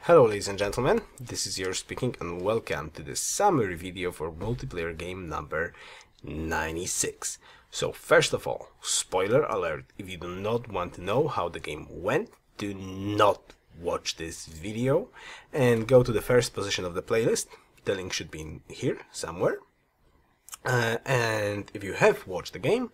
Hello ladies and gentlemen, this is Yoruus speaking and welcome to the summary video for multiplayer game number 96. So first of all, spoiler alert, if you do not want to know how the game went, do not watch this video and go to the first position of the playlist. The link should be in here somewhere. And if you have watched the game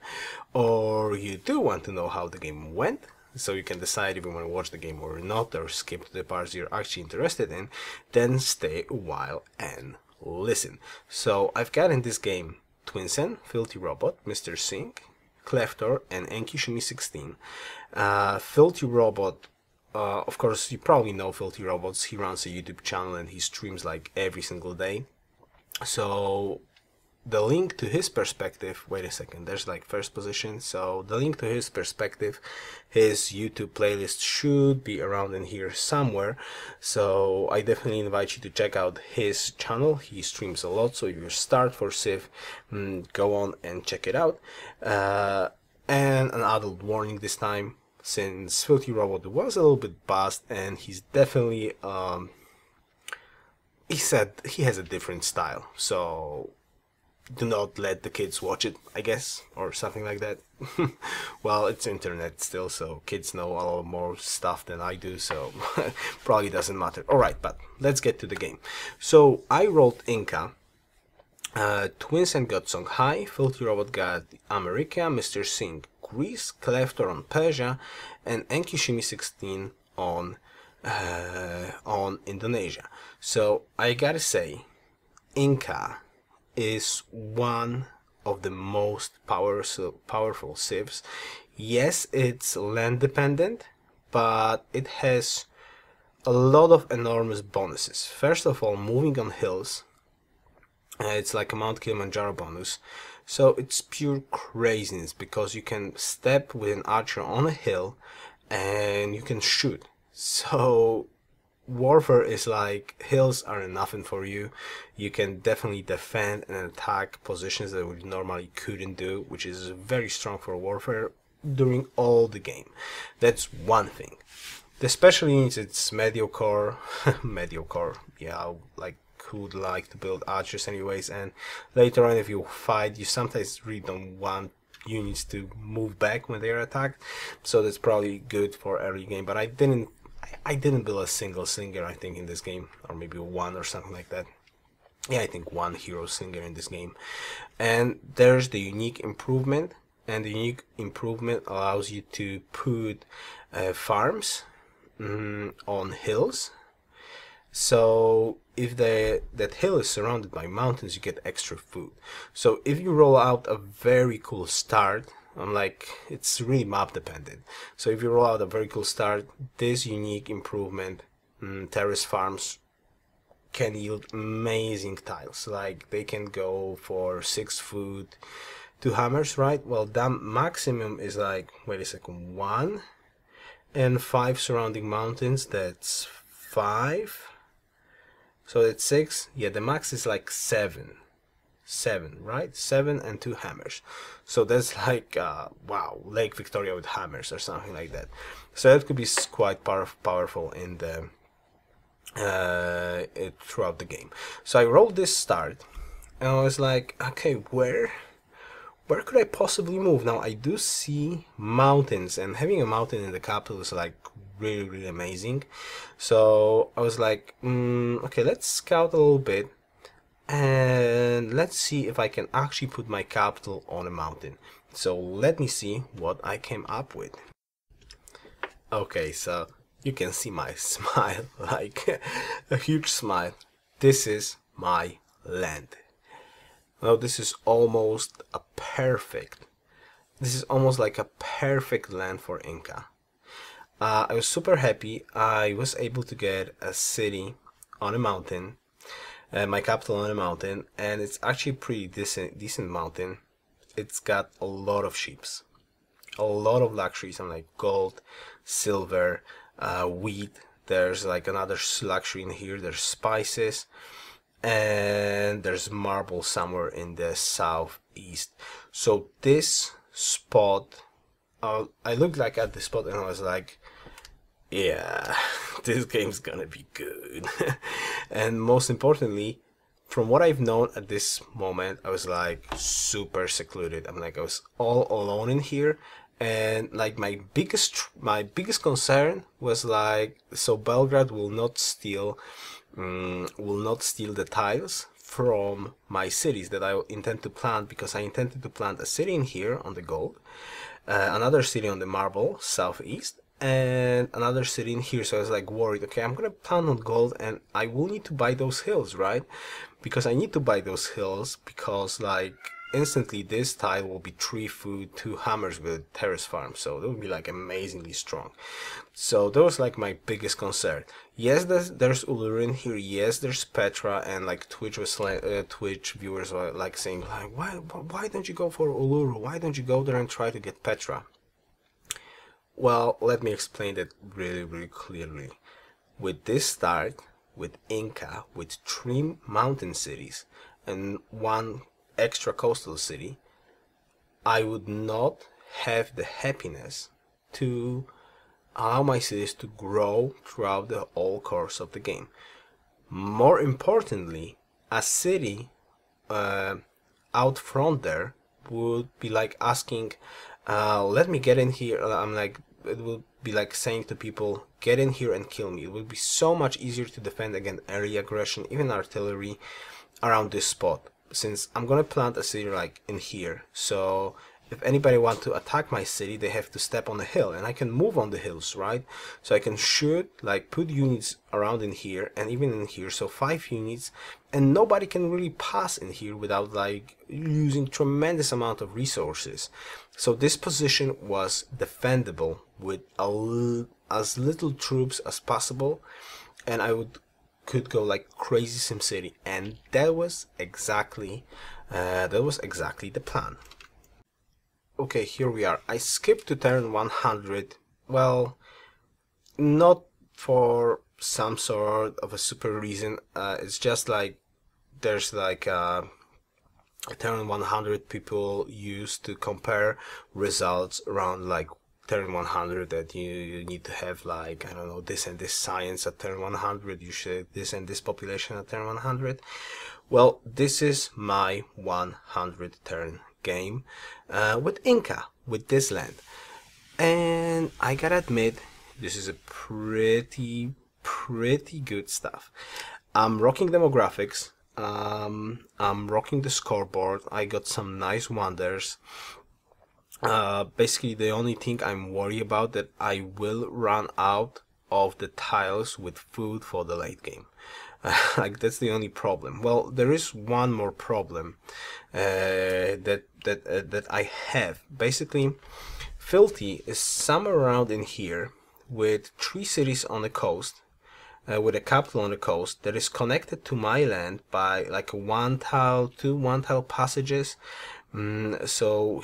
or you do want to know how the game went, so you can decide if you want to watch the game or not, or skip to the parts you're actually interested in, then stay a while and listen. So I've got in this game Twinsen, Filthy Robot, Mr. Sink, Cleftor, and Enki16. Filthy Robot, of course you probably know Filthy Robots. He runs a YouTube channel and he streams like every single day. So the link to his perspective, wait a second, there's like first position, so the link to his perspective, his YouTube playlist should be around in here somewhere. So I definitely invite you to check out his channel. He streams a lot, so if you start for Civ, go on and check it out. And an adult warning this time, since Filthy Robot was a little bit buzzed and he's definitely he said he has a different style, so do not let the kids watch it, I guess, or something like that. Well, it's internet still, so kids know a lot more stuff than I do, so probably doesn't matter. Alright, but let's get to the game. So I rolled Inca, Twinsen got Songhai, Filthy Robot got America, Mr. Singh Greece, Cleftor on Pangea, and Enki16 on Indonesia. So I gotta say, Inca is one of the most powerful civs. Yes, it's land dependent, but it has a lot of enormous bonuses. First of all, moving on hills, it's like a Mount Kilimanjaro bonus, so it's pure craziness because you can step with an archer on a hill and you can shoot. So warfare is like, hills are nothing for you. You can definitely defend and attack positions that we normally couldn't do, which is very strong for warfare during all the game. That's one thing. The special units, it's mediocre. Mediocre, yeah, like who would like to build archers anyways, and later on if you fight, you sometimes really don't want units to move back when they are attacked, so that's probably good for early game, but I didn't build a single slinger, I think, in this game, or maybe one or something like that. Yeah, I think one hero slinger in this game. And there's the unique improvement, and the unique improvement allows you to put farms on hills. So if that hill is surrounded by mountains, you get extra food. So if you roll out a very cool start, it's really map dependent. So if you roll out a very cool start, this unique improvement, terrace farms, can yield amazing tiles. Like they can go for 6 food, 2 hammers, right? Well, the maximum is like, wait a second, 1 and 5 surrounding mountains. That's 5. So that's 6. Yeah, the max is like 7, right? 7 and 2 hammers. So that's like wow, Lake Victoria with hammers or something like that. So that could be quite powerful in the throughout the game. So I rolled this start and I was like, okay, where could I possibly move? Now I do see mountains, and having a mountain in the capital is like really amazing. So I was like, okay, let's scout a little bit and let's see if I can actually put my capital on a mountain. So let me see what I came up with. Okay, so you can see my smile, like a huge smile. This is my land. Now this is almost a perfect, this is almost like a perfect land for Inca. I was super happy. I was able to get a city on a mountain, my capital on a mountain, and it's actually pretty decent mountain. It's got a lot of sheeps, a lot of luxuries, like gold, silver, wheat. There's like another luxury in here. There's spices, and there's marble somewhere in the southeast. So this spot, I looked like at the spot and I was like, yeah, this game's gonna be good. And most importantly, from what I've known at this moment, I was like super secluded. I'm like, I was all alone in here, and like my biggest concern was like, so Belgrade will not steal the tiles from my cities that I intend to plant, because I intended to plant a city in here on the gold, another city on the marble southeast, and another city in here. So I was like worried, okay, I'm gonna plant on gold and I will need to buy those hills, right? Because I need to buy those hills, because like instantly this tile will be 3 food, 2 hammers with terrace farm, so it will be like amazingly strong. So that was like my biggest concern. Yes, there's Uluru in here, yes there's Petra, and like Twitch viewers were like saying like, why don't you go for Uluru, why don't you go there and try to get Petra? Well, let me explain that really clearly. With this start, with Inca, with 3 mountain cities and 1 extra coastal city, I would not have the happiness to allow my cities to grow throughout the whole course of the game. More importantly, a city out front there would be like asking, let me get in here. I'm like, it will be like saying to people, get in here and kill me. It will be so much easier to defend against area aggression, even artillery, around this spot, since I'm gonna plant a city like in here. So if anybody want to attack my city, they have to step on the hill, and I can move on the hills, right? So I can shoot, like put units around in here and even in here, so 5 units, and nobody can really pass in here without like using tremendous amount of resources. So this position was defendable with as little troops as possible, and I could go like crazy SimCity, and that was exactly the plan. Okay, here we are. I skipped to turn 100. Well, not for some sort of a super reason. It's just like there's like a turn 100 people used to compare results around like turn 100, that you need to have like, I don't know, this and this science at turn 100, you should this and this population at turn 100. Well, this is my 100 turn game with Inca, with this land, and I gotta admit, this is a pretty good stuff. I'm rocking demographics, I'm rocking the scoreboard, I got some nice wonders. Basically the only thing I'm worried about, that I will run out of the tiles with food for the late game. Like that's the only problem. Well, there is one more problem that I have. Basically, Filthy is somewhere around in here with 3 cities on the coast, with a capital on the coast that is connected to my land by like 2 one-tile passages. So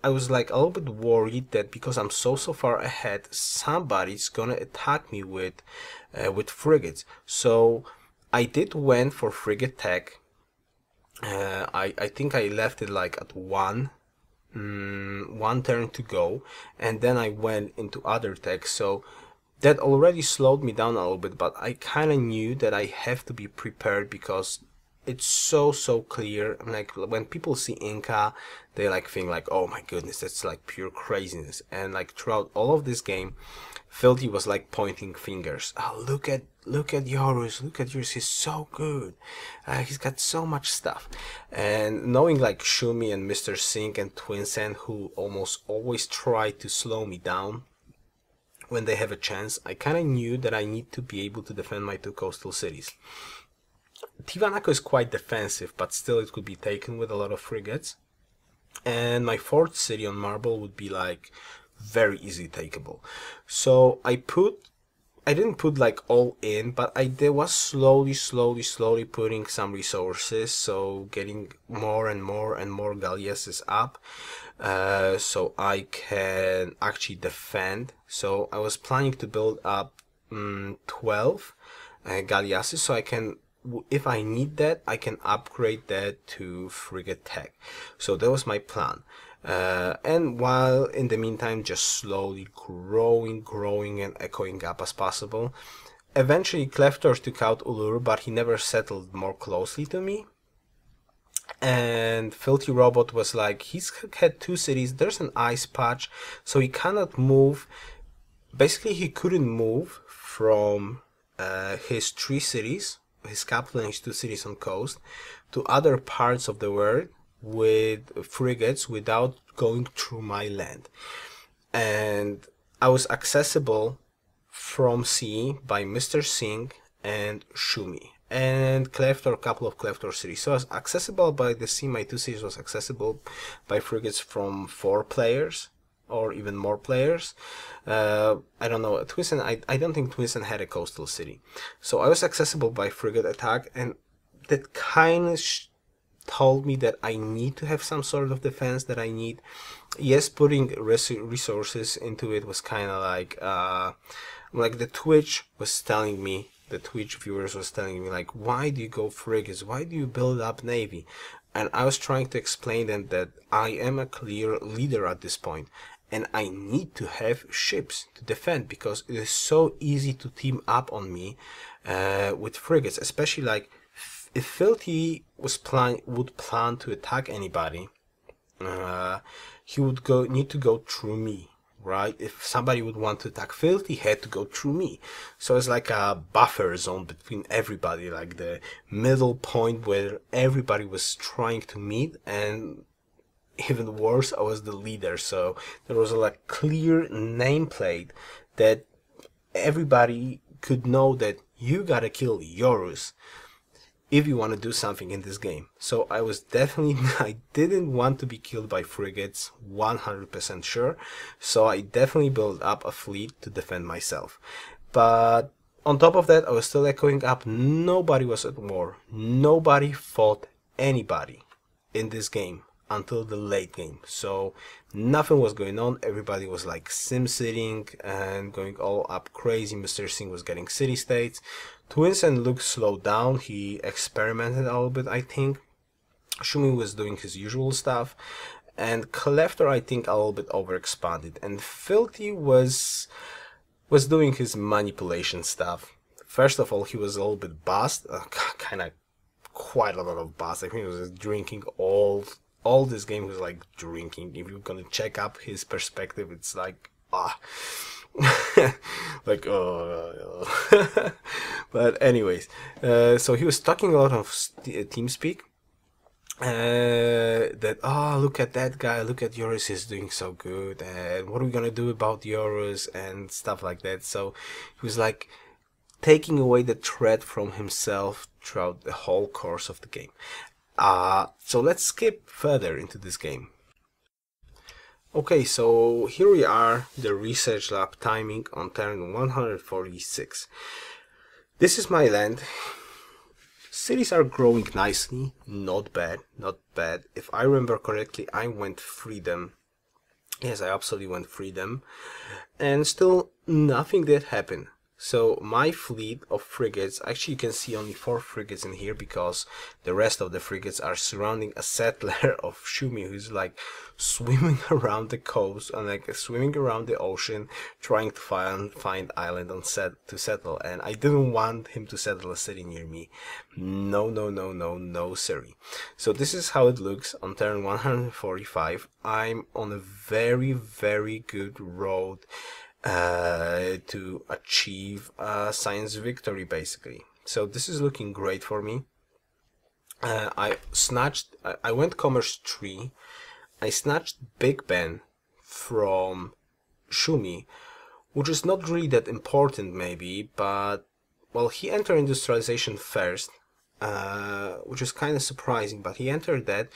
I was like a little bit worried that because I'm so far ahead, somebody's gonna attack me with frigates. So I did went for frigate tech. I think I left it like at 1 turn to go, and then I went into other tech. So that already slowed me down a little bit, but I kind of knew that I have to be prepared, because it's so clear. Like when people see Inca, they like think like, oh my goodness, that's like pure craziness. And like throughout all of this game, Filthy was like pointing fingers. Oh, look at Yoruus, look at yours, he's so good. He's got so much stuff. And knowing like Shumi and Mr. Sink and Twinsend, who almost always try to slow me down when they have a chance, I kind of knew that I need to be able to defend my 2 coastal cities. Tiwanaku is quite defensive, but still it could be taken with a lot of frigates. And my 4th city on marble would be like very easily takeable. So I didn't put like all in, but I was slowly putting some resources, so getting more and more galleasses up, so I can actually defend. So I was planning to build up 12 galleasses, so I can, if I need that, I can upgrade that to frigate tech. So that was my plan. And while in the meantime just slowly growing and echoing up as possible. Eventually Kleftor took out Ulur, but he never settled more closely to me. And Filthy Robot was like, he's had 2 cities, there's an ice patch, so he cannot move. Basically, he couldn't move from his 3 cities, his capital and his 2 cities on coast, to other parts of the world with frigates without going through my land. And I was accessible from sea by Mr. Singh and Shumi and Kleftor, a couple of Kleftor cities. So I was accessible by the sea. My 2 cities was accessible by frigates from 4 players or even more players. I don't know, Twisten, I don't think Twisten had a coastal city. So I was accessible by frigate attack, and that kind of told me that I need to have some sort of defense, that I need, yes, putting resources into it was kind of like the Twitch was telling me, the Twitch viewers was telling me, like, why do you go frigates? Why do you build up navy? And I was trying to explain them that I am a clear leader at this point, and I need to have ships to defend, because it is so easy to team up on me with frigates, especially like if Filthy would plan to attack anybody, he would need to go through me. Right? If somebody would want to attack Filthy, he had to go through me. So it's like a buffer zone between everybody, like the middle point where everybody was trying to meet, and even worse, I was the leader. So there was a clear nameplate that everybody could know that you gotta kill Yoruus if you want to do something in this game. So I was definitely, I didn't want to be killed by frigates, 100% sure. So I definitely built up a fleet to defend myself. But on top of that, I was still echoing up. Nobody was at war. Nobody fought anybody in this game until the late game. So nothing was going on. Everybody was like sim sitting and going all up crazy. Mr. Singh was getting city states. Twinsen looked slowed down. He experimented a little bit, I think. Shumi was doing his usual stuff, and Kleftor, I think, a little bit overexpanded, and Filthy was doing his manipulation stuff. First of all, he was a little bit buzzed, kind of quite a lot of buzz. I think he was drinking all this game. He was like drinking. If you're gonna check up his perspective, it's like like but anyways, so he was talking a lot of TeamSpeak, that look at that guy, look at Yoruus, he's doing so good, and what are we gonna do about Yoruus and stuff like that. So he was like taking away the threat from himself throughout the whole course of the game. So let's skip further into this game. Okay, so here we are, the research lab timing on turn 146. This is my land. Cities are growing nicely, not bad, not bad. If I remember correctly, I went freedom. Yes, I absolutely went freedom. And still nothing did happen. So my fleet of frigates, actually you can see only 4 frigates in here because the rest of the frigates are surrounding a settler of Shumi who's like swimming around the coast and like swimming around the ocean trying to find island to settle, and I didn't want him to settle a city near me. No sorry. So this is how it looks on turn 145. I'm on a very good road to achieve a science victory basically. So this is looking great for me. I went commerce 3. I snatched Big Ben from Shumi, which is not really that important maybe, but well, he entered industrialization first, which is kind of surprising, but he entered that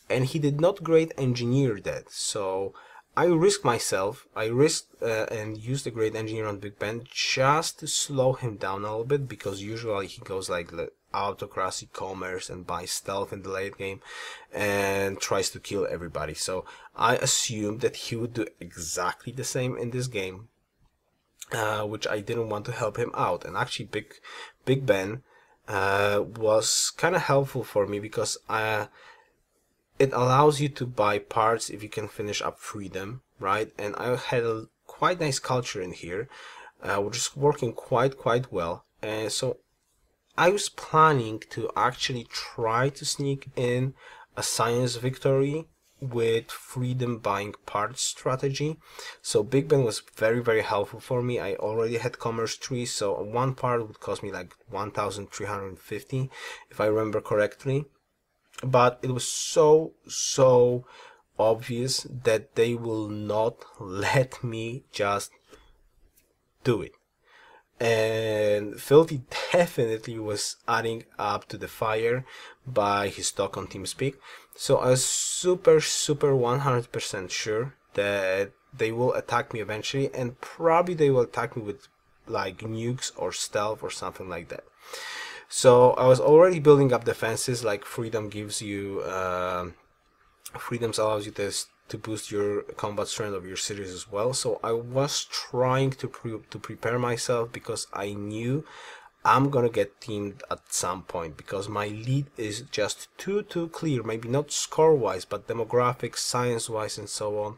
and he did not great engineer that. So I risked and used the great engineer on Big Ben just to slow him down a little bit, because usually he goes like autocracy, commerce, and buys stealth in the late game and tries to kill everybody. So I assumed that he would do exactly the same in this game, which I didn't want to help him out. And actually Big Ben was kind of helpful for me, because it allows you to buy parts if you can finish up freedom, right? And I had a quite nice culture in here, which is working quite well. And so I was planning to actually try to sneak in a science victory with freedom buying parts strategy. So Big Ben was very helpful for me. I already had commerce trees, so one part would cost me like 1,350 if I remember correctly. But it was so obvious that they will not let me just do it. And Filthy definitely was adding up to the fire by his talk on TeamSpeak. So I was super 100% sure that they will attack me eventually, and probably they will attack me with like nukes or stealth or something like that. So I was already building up defenses, like Freedom gives you, Freedoms allows you to boost your combat strength of your cities as well. So I was trying to prepare myself, because I knew I'm gonna get teamed at some point, because my lead is just too clear. Maybe not score wise, but demographics, science wise, and so on.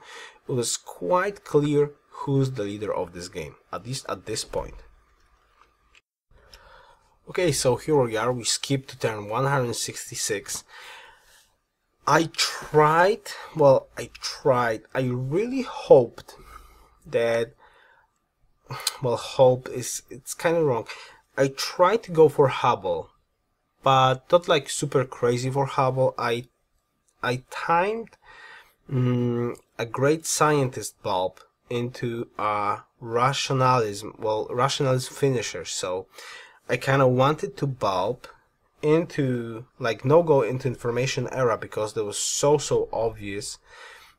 It was quite clear who's the leader of this game, at least at this point. Okay, so here we are. We skipped to turn 166. I really hoped that, well, it's kind of wrong. I tried to go for Hubble, but not like super crazy for Hubble. I timed a great scientist bulb into a rationalism finisher. So I kind of wanted to bulb into like no-go into information era, because there was so obvious.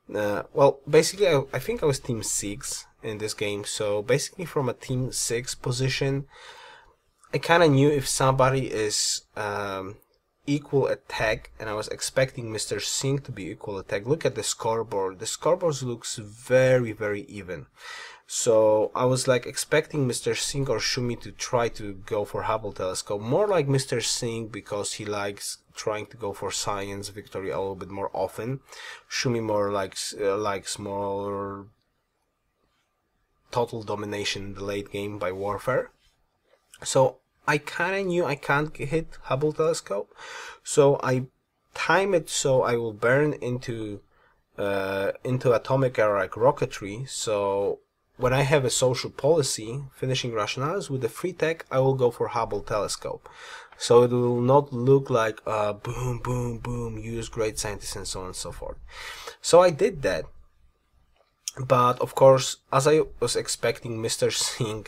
Well, basically I think I was team 6 in this game, so basically from a team 6 position I kind of knew if somebody is equal attack, and I was expecting Mr. Singh to be equal attack. Look at the scoreboard. The scoreboard looks very even. So I was like expecting Mr. Singh or Shumi to try to go for Hubble telescope. More like Mr. Singh, because he likes trying to go for science victory a little bit more often. Shumi more likes more total domination in the late game by warfare. So I kind of knew I can't hit Hubble telescope, so I time it so I will burn into atomic era like rocketry. So when I have a social policy, finishing rationales with the free tech, I will go for Hubble telescope. So it will not look like boom, use great scientists and so on and so forth. So I did that. But of course, as I was expecting, Mr. Singh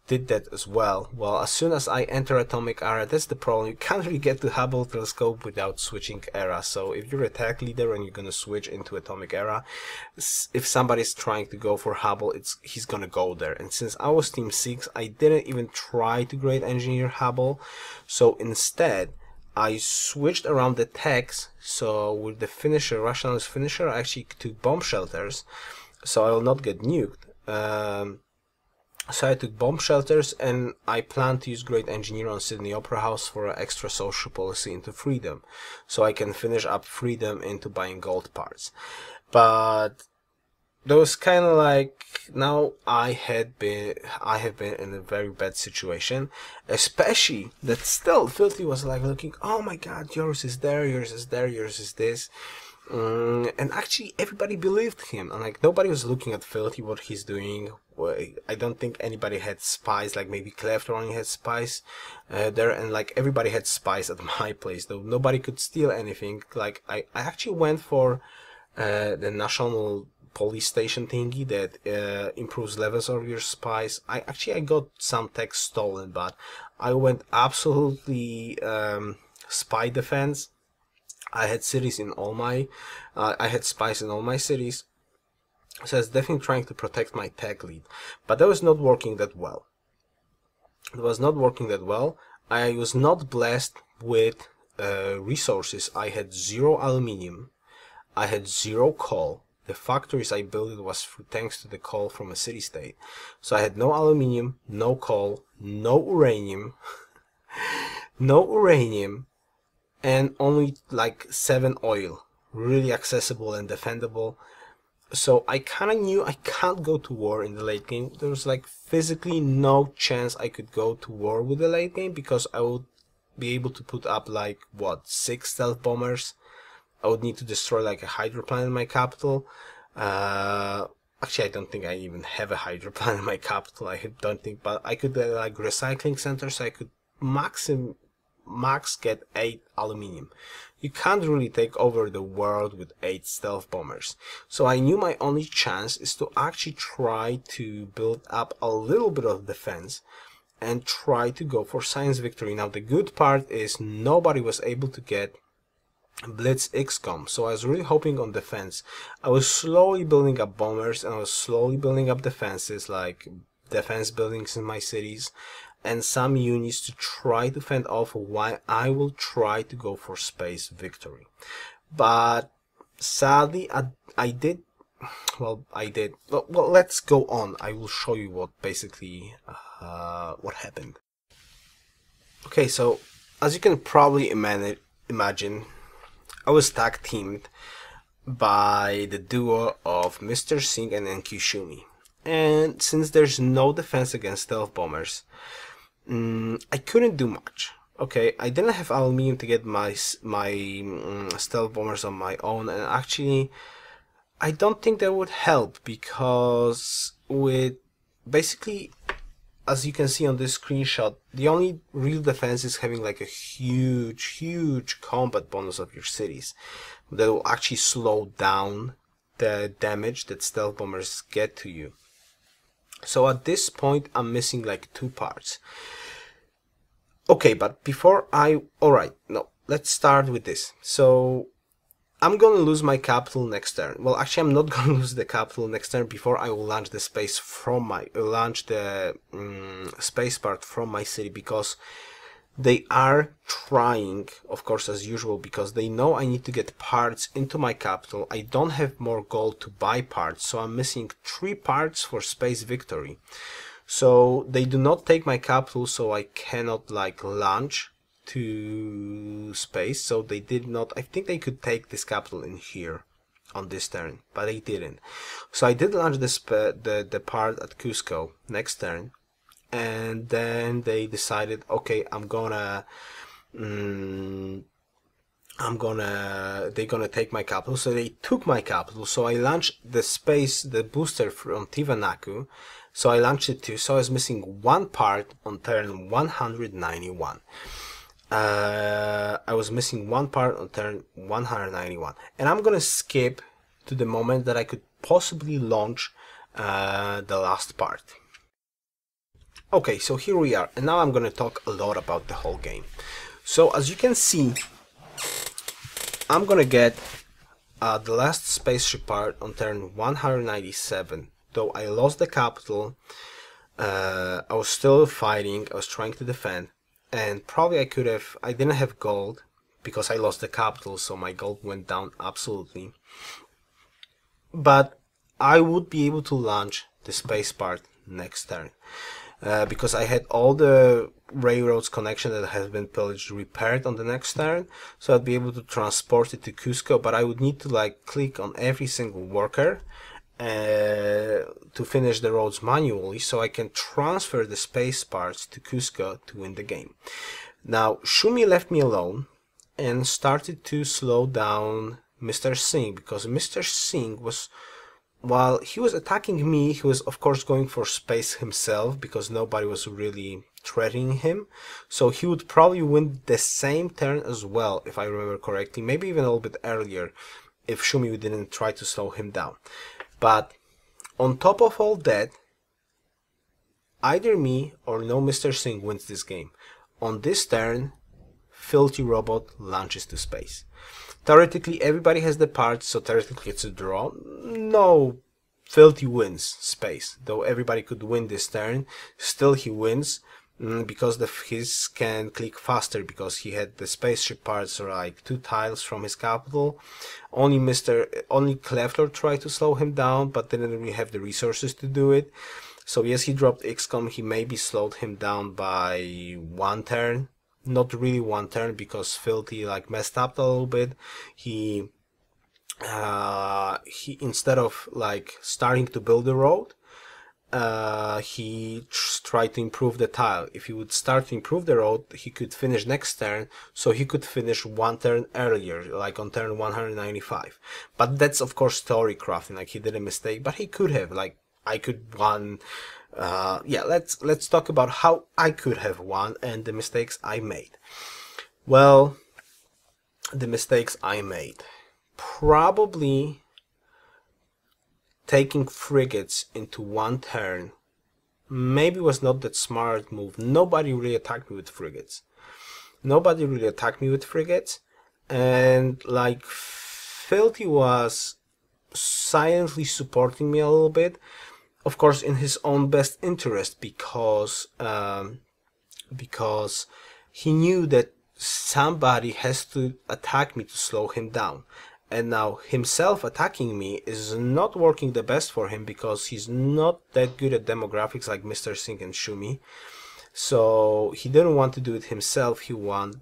did that as well. Well, as soon as I enter atomic era, that's the problem. You can't really get to Hubble telescope without switching era. So if you're a tech leader and you're gonna switch into atomic era, if somebody's trying to go for Hubble, he's gonna go there. And since I was team 6, I didn't even try to great engineer Hubble. So instead, I switched around the techs. So with the finisher, rationalist finisher, I actually took bomb shelters, so I will not get nuked. So I took bomb shelters, and I plan to use great engineer on Sydney Opera House for an extra social policy into freedom, so I can finish up freedom into buying gold parts. But that was kind of like, now I have been in a very bad situation, especially that still Filthy was like looking, oh my god, yours is there, yours is there, yours is this. And actually everybody believed him, and like nobody was looking at Filthy what he's doing. I don't think anybody had spies, like maybe Cleft only had spies there, and like everybody had spies at my place, though nobody could steal anything. Like I actually went for the national police station thingy that improves levels of your spies. I got some tech stolen, but I went absolutely spy defense. I had cities in all my, I had spies in all my cities, so I was definitely trying to protect my tech lead, but that was not working that well. It was not working that well. I was not blessed with resources. I had 0 aluminium, I had 0 coal. The factories I built was thanks to the coal from a city-state. So I had no aluminium, no coal, no uranium, no uranium, and only like 7 oil, really accessible and defendable. So I kind of knew I can't go to war in the late game. There was like physically no chance I could go to war with the late game, because I would be able to put up like what, 6 stealth bombers. I would need to destroy like a hydroplane in my capital. Actually, I don't think I even have a hydroplane in my capital. I don't think, but I could like recycling center, so I could max get 8 aluminium. You can't really take over the world with 8 stealth bombers. So I knew my only chance is to actually try to build up a little bit of defense and try to go for science victory. Now the good part is nobody was able to get Blitz XCOM, so I was really hoping on defense. I was slowly building up bombers, and I was slowly building up defenses, like defense buildings in my cities and some units to try to fend off why I will try to go for space victory. But sadly I did. Well, let's go on. I will show you what basically what happened. Okay, so as you can probably imagine, I was tag teamed by the duo of Mr. Singh and NQ Shumi. And since there's no defense against stealth bombers, I couldn't do much. Okay, I didn't have aluminium to get my stealth bombers on my own, and actually I don't think that would help, because with basically, as you can see on this screenshot, the only real defense is having like a huge combat bonus of your cities that will actually slow down the damage that stealth bombers get to you. So at this point I'm missing like 2 parts. Okay, but before alright, no, let's start with this. So I'm gonna lose my capital next turn. Well, actually I'm not gonna lose the capital next turn before I will launch the space space part from my city, because they are trying, of course, as usual, because they know I need to get parts into my capital. I don't have more gold to buy parts, so I'm missing 3 parts for space victory. So they do not take my capital, so I cannot like launch to space. So they did not. I think they could take this capital in here on this turn, but they didn't. So I did launch the part at Cusco next turn. And then they decided, okay, they're gonna take my capital. So they took my capital. So I launched the booster from Tiwanaku. So I launched it too. So I was missing 1 part on turn 191. I was missing 1 part on turn 191. And I'm gonna skip to the moment that I could possibly launch the last part. Okay, so here we are, and now I'm going to talk a lot about the whole game. So as you can see, I'm going to get the last spaceship part on turn 197. Though I lost the capital, I was still fighting, I was trying to defend, and probably I didn't have gold because I lost the capital, so my gold went down absolutely. But I would be able to launch the space part next turn. Because I had all the railroads connection that has been pillaged repaired on the next turn, so I'd be able to transport it to Cusco, but I would need to like click on every single worker to finish the roads manually, so I can transfer the space parts to Cusco to win the game. Now Shumi left me alone and started to slow down Mr. Singh, because Mr. Singh was, while he was attacking me, he was of course going for space himself, because nobody was really threatening him. So he would probably win the same turn as well, if I remember correctly, maybe even a little bit earlier if Shumi didn't try to slow him down. But on top of all that, either me or no Mr. Singh wins this game. On this turn, Filthy Robot launches to space. Theoretically, everybody has the parts, so theoretically it's a draw. No, Filthy wins space. Though everybody could win this turn, still he wins, because his can click faster, because he had the spaceship parts like 2 tiles from his capital. Only Cleflor tried to slow him down, but didn't really have the resources to do it. So yes, he dropped XCOM, he maybe slowed him down by 1 turn, not really one turn, because Filthy like messed up a little bit. He instead of like starting to build the road, he tried to improve the tile. If he would start to improve the road, he could finish next turn, so he could finish one turn earlier, like on turn 195. But that's of course story crafting, like he did a mistake, but he could have, like, I could won. Yeah, let's talk about how I could have won and the mistakes I made. Well, the mistakes I made. Probably taking frigates into one turn maybe was not that smart move. Nobody really attacked me with frigates. And like Filthy was silently supporting me a little bit, of course in his own best interest, because he knew that somebody has to attack me to slow him down. And now himself attacking me is not working the best for him, because he's not that good at demographics like Mr. Sink and Shumi. So he didn't want to do it himself, he wanted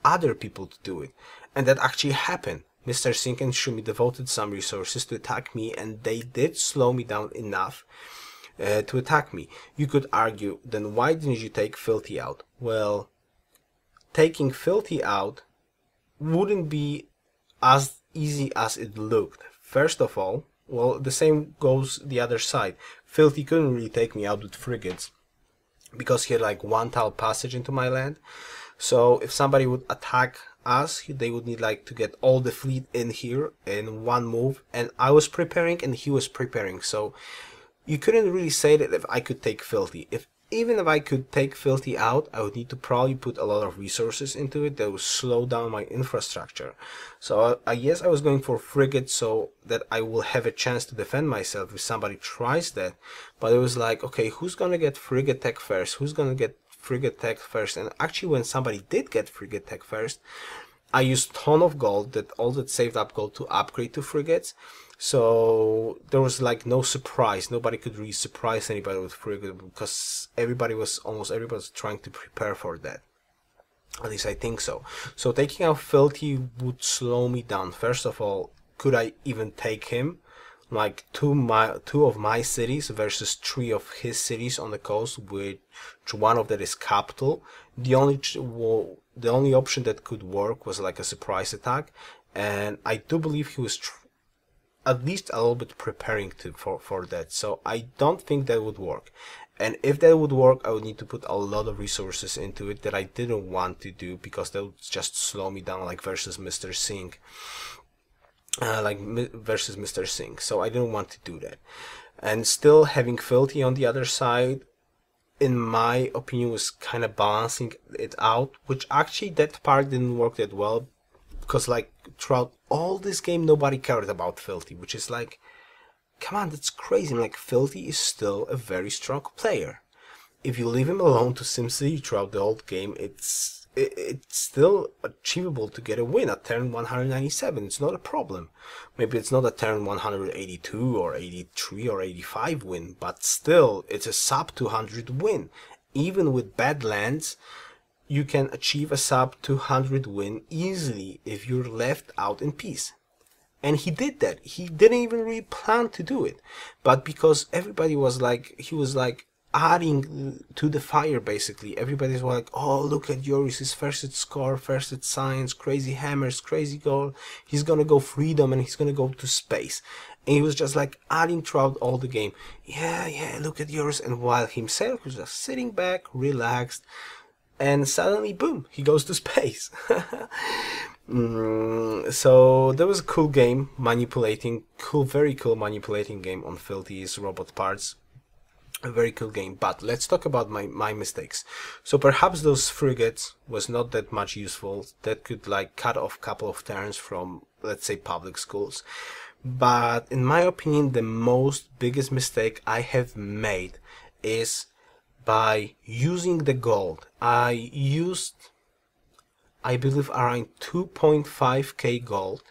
other people to do it. And that actually happened. Mr. Sink and Shumi devoted some resources to attack me, and they did slow me down enough to attack me. You could argue, then why didn't you take Filthy out? Well, taking Filthy out wouldn't be as easy as it looked. First of all, well, the same goes the other side. Filthy couldn't really take me out with frigates, because he had like one tile passage into my land. So if somebody would attack us, they would need like to get all the fleet in here in one move, and I was preparing and he was preparing, so you couldn't really say that if I could take Filthy. Even if I could take Filthy out, I would need to probably put a lot of resources into it that would slow down my infrastructure. So I guess I was going for frigate so that I will have a chance to defend myself if somebody tries that. But it was like, okay, who's gonna get frigate tech first? Who's gonna get frigate tech first? And actually when somebody did get frigate tech first, I used ton of gold, all that saved up gold, to upgrade to frigates. So there was like no surprise. Nobody could really surprise anybody with frigate, because almost everybody was trying to prepare for that. At least I think so. So taking out Filthy would slow me down. First of all, could I even take him? Like two of my cities versus 3 of his cities on the coast, which one of that is capital. The only option that could work was like a surprise attack, and I do believe he was at least a little bit preparing for that. So I don't think that would work. And if that would work, I would need to put a lot of resources into it that I didn't want to do, because that would just slow me down, like versus Mr. Sink. Versus Mr. Sink. So I didn't want to do that. And still having Filthy on the other side, in my opinion, was kind of balancing it out, which actually that part didn't work that well, because like throughout all this game nobody cared about Filthy, which is like, come on, that's crazy. Like, Filthy is still a very strong player. If you leave him alone to SimCity throughout the whole game, it's still achievable to get a win at turn 197. It's not a problem. Maybe it's not a turn 182 or 83 or 85 win, but still, it's a sub 200 win. Even with bad lands, you can achieve a sub 200 win easily if you're left out in peace. And he did that. He didn't even really plan to do it, but because everybody was like, he was like adding to the fire, basically. Everybody's like, oh, look at Yoruus, he's first at score, first at science, crazy hammers, crazy goal, he's gonna go freedom and he's gonna go to space. And he was just like adding throughout all the game, yeah, look at Yoruus. And while himself was just sitting back, relaxed, and suddenly, boom, he goes to space. So that was a cool game, very cool manipulating game on Filthy's robot parts. A very cool game. But let's talk about my mistakes. So perhaps those frigates was not that much useful. That could like cut off a couple of turns from, let's say, public schools. But in my opinion, the biggest mistake I have made is by using the gold. I used, I believe, around 2.5k gold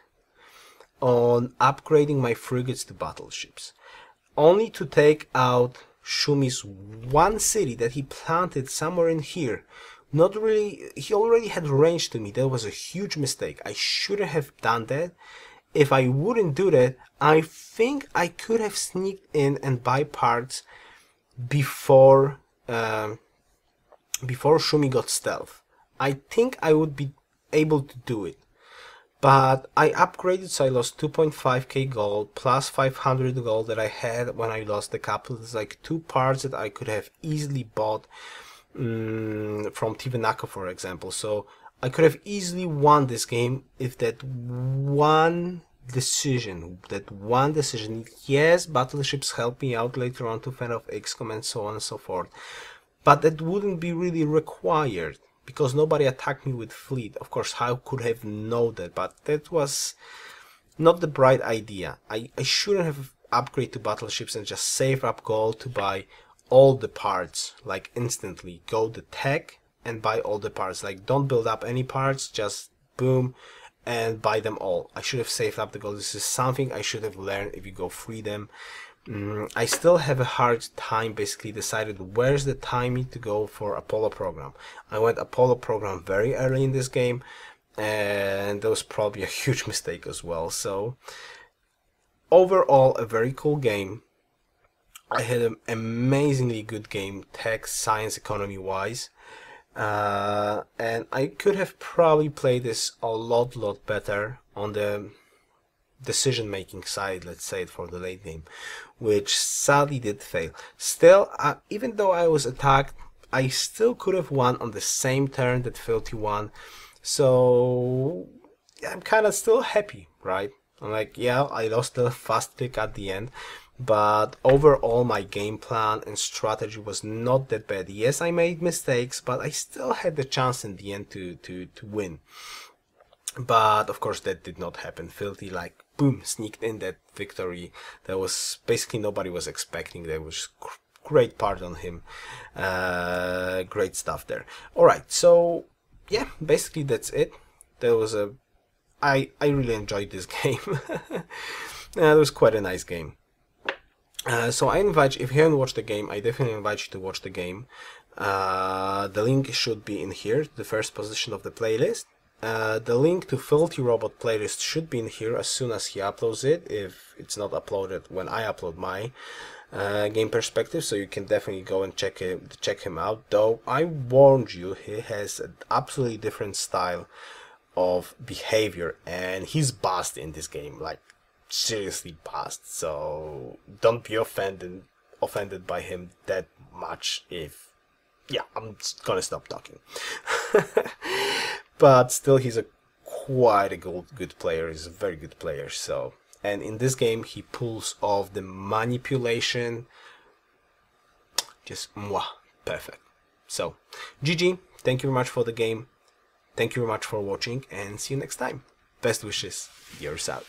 on upgrading my frigates to battleships, only to take out Shumi's one city that he planted somewhere in here, Not really, he already had range to me. That was a huge mistake. I shouldn't have done that. If I wouldn't do that, I think I could have sneaked in and buy parts before before Shumi got stealth. I think I would be able to do it. But I upgraded, so I lost 2.5k gold plus 500 gold that I had when I lost the couple. It's like 2 parts that I could have easily bought from Tivenako, for example. So I could have easily won this game if that one decision, yes, battleships help me out later on to fend off XCOM and so on and so forth, but that wouldn't be really required because nobody attacked me with fleet. Of course, how could have known that? But that was not the bright idea. I shouldn't have upgraded to battleships and just save up gold to buy all the parts, like instantly. Go to tech and buy all the parts. Like, don't build up any parts, just boom and buy them all. I should have saved up the gold. This is something I should have learned if you go free them. I still have a hard time basically decided where's the timing to go for Apollo program. I went Apollo program very early in this game, and that was probably a huge mistake as well. So overall, a very cool game. I had an amazingly good game, tech, science, economy wise, and I could have probably played this a lot better on the decision-making side, let's say, for the late game, which sadly did fail. Still, even though I was attacked, I still could have won on the same turn that Filthy won. So yeah, I'm kind of still happy, right? I'm like, yeah, I lost the fast click at the end, but overall my game plan and strategy was not that bad. Yes, I made mistakes, but I still had the chance in the end to win. But of course that did not happen. Filthy, like, boom, sneaked in that victory. That was basically nobody was expecting. That was great part on him. Great stuff there. Alright, so yeah, basically that's it. There was I really enjoyed this game. It was quite a nice game. So I invite you, if you haven't watched the game, I definitely invite you to watch the game. The link should be in here, the first position of the playlist. The link to Filthy Robot playlist should be in here as soon as he uploads it, if it's not uploaded when I upload my game perspective, so you can definitely go and check him out. Though I warned you, he has an absolutely different style of behavior, and he's bossed in this game, like seriously bossed. So don't be offended by him that much. If yeah, I'm gonna stop talking. But still, he's quite a good player. He's a very good player. So, and in this game, he pulls off the manipulation. Just mwah, perfect. So, GG. Thank you very much for the game. Thank you very much for watching, and see you next time. Best wishes. Yours out.